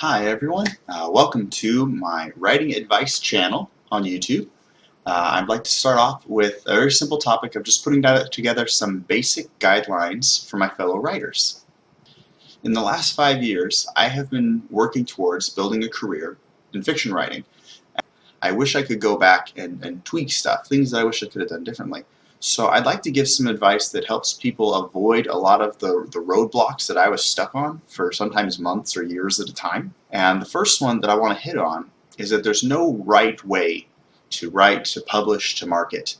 Hi everyone, welcome to my writing advice channel on YouTube. I'd like to start off with a very simple topic of just putting together some basic guidelines for my fellow writers. In the last 5 years, I have been working towards building a career in fiction writing. I wish I could go back and tweak stuff, things that I wish I could have done differently. So I'd like to give some advice that helps people avoid a lot of the roadblocks that I was stuck on for sometimes months or years at a time. And the first one that I want to hit on is that there's no right way to write, to publish, to market.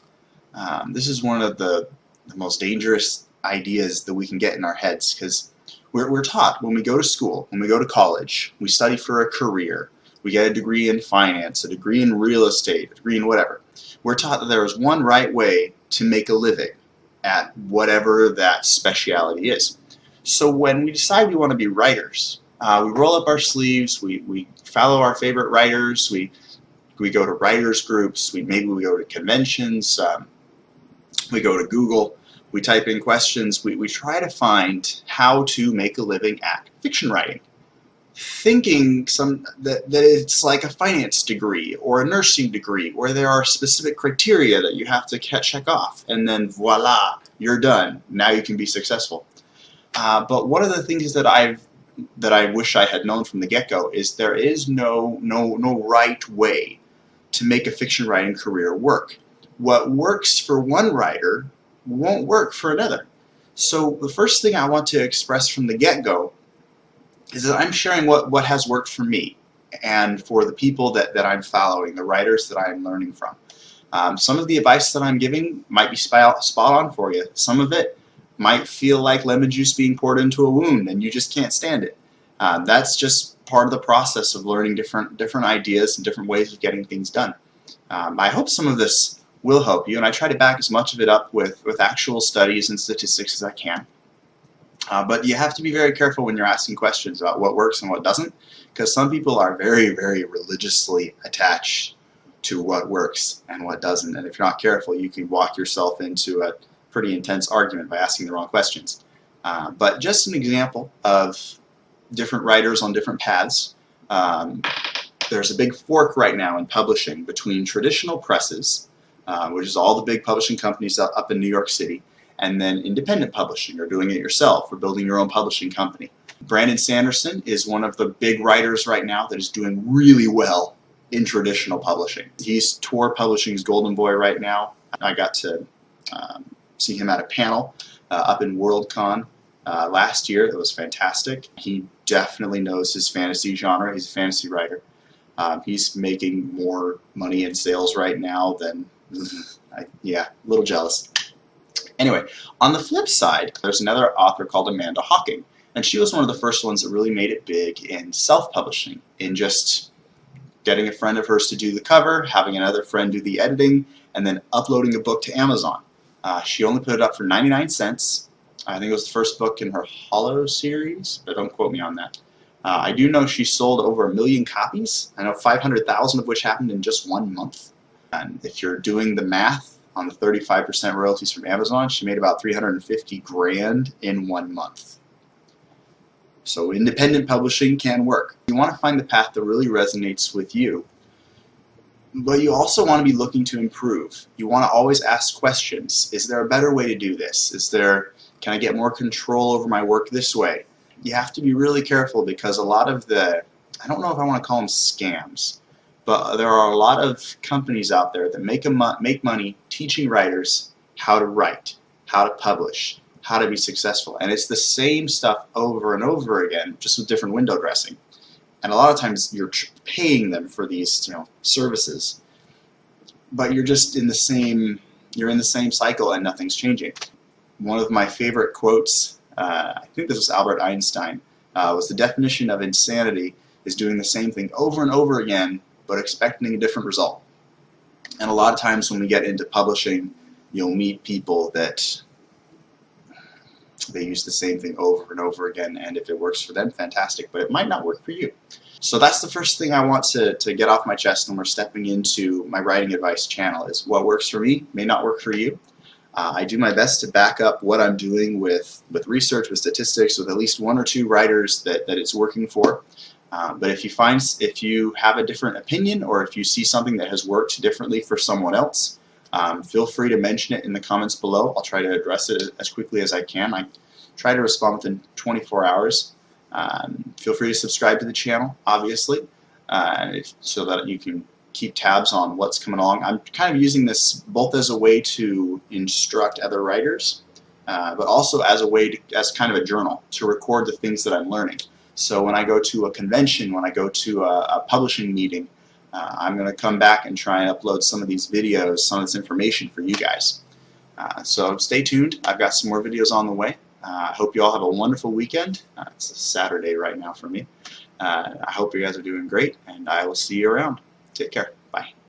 This is one of the most dangerous ideas that we can get in our heads, because we're taught when we go to school, when we go to college, we study for a career. We get a degree in finance, a degree in real estate, a degree in whatever. We're taught that there is one right way to make a living at whatever that speciality is. So when we decide we want to be writers, we roll up our sleeves, we follow our favorite writers, we go to writers groups, maybe we go to conventions, we go to Google, we type in questions, we try to find how to make a living at fiction writing, thinking that it's like a finance degree or a nursing degree where there are specific criteria that you have to check off, and then voila, you're done. Now you can be successful. But one of the things that I wish I had known from the get-go is there is no right way to make a fiction writing career work. What works for one writer won't work for another. So the first thing I want to express from the get-go is that I'm sharing what has worked for me and for the people that I'm following, the writers that I'm learning from. Some of the advice that I'm giving might be spot on for you. Some of it might feel like lemon juice being poured into a wound and you just can't stand it. That's just part of the process of learning different ideas and different ways of getting things done. I hope some of this will help you, and I try to back as much of it up with actual studies and statistics as I can. But you have to be very careful when you're asking questions about what works and what doesn't, because some people are very, very religiously attached to what works and what doesn't, and if you're not careful you can walk yourself into a pretty intense argument by asking the wrong questions. But just an example of different writers on different paths. There's a big fork right now in publishing between traditional presses, which is all the big publishing companies up in New York City, and then independent publishing, or doing it yourself, or building your own publishing company. Brandon Sanderson is one of the big writers right now that is doing really well in traditional publishing. He's Tor Publishing's Golden Boy right now. I got to see him at a panel up in Worldcon last year. It was fantastic. He definitely knows his fantasy genre. He's a fantasy writer. He's making more money in sales right now than, yeah, a little jealous. Anyway, on the flip side, there's another author called Amanda Hawking, and she was one of the first ones that really made it big in self-publishing, in just getting a friend of hers to do the cover, having another friend do the editing, and then uploading a book to Amazon. She only put it up for 99 cents. I think it was the first book in her Hollow series, but don't quote me on that. I do know she sold over 1 million copies. I know 500,000 of which happened in just 1 month. And if you're doing the math on the 35% royalties from Amazon, she made about 350 grand in 1 month. So independent publishing can work. You want to find the path that really resonates with you, but you also want to be looking to improve. You want to always ask questions. Is there a better way to do this? Can I get more control over my work this way? You have to be really careful, because a lot of I don't know if I want to call them scams, but there are a lot of companies out there that make money teaching writers how to write, how to publish, how to be successful. And it's the same stuff over and over again, just with different window dressing. And a lot of times you're paying them for these services, but you're just in the same cycle and nothing's changing. One of my favorite quotes, I think this was Albert Einstein, was the definition of insanity is doing the same thing over and over again, but expecting a different result. And a lot of times when we get into publishing, you'll meet people that they use the same thing over and over again, and if it works for them, fantastic, but it might not work for you. So that's the first thing I want to get off my chest when we're stepping into my writing advice channel, is what works for me may not work for you. I do my best to back up what I'm doing with research, with statistics, with at least 1 or 2 writers that it's working for. But if you have a different opinion, or if you see something that has worked differently for someone else, feel free to mention it in the comments below. I'll try to address it as quickly as I can. I try to respond within 24 hours. Feel free to subscribe to the channel, obviously, so that you can keep tabs on what's coming along. I'm kind of using this both as a way to instruct other writers, but also as a way as kind of a journal to record the things that I'm learning. So when I go to a convention, when I go to a publishing meeting, I'm going to come back and try and upload some of these videos, some of this information for you guys. So stay tuned. I've got some more videos on the way. I hope you all have a wonderful weekend. It's a Saturday right now for me. I hope you guys are doing great, and I will see you around. Take care. Bye.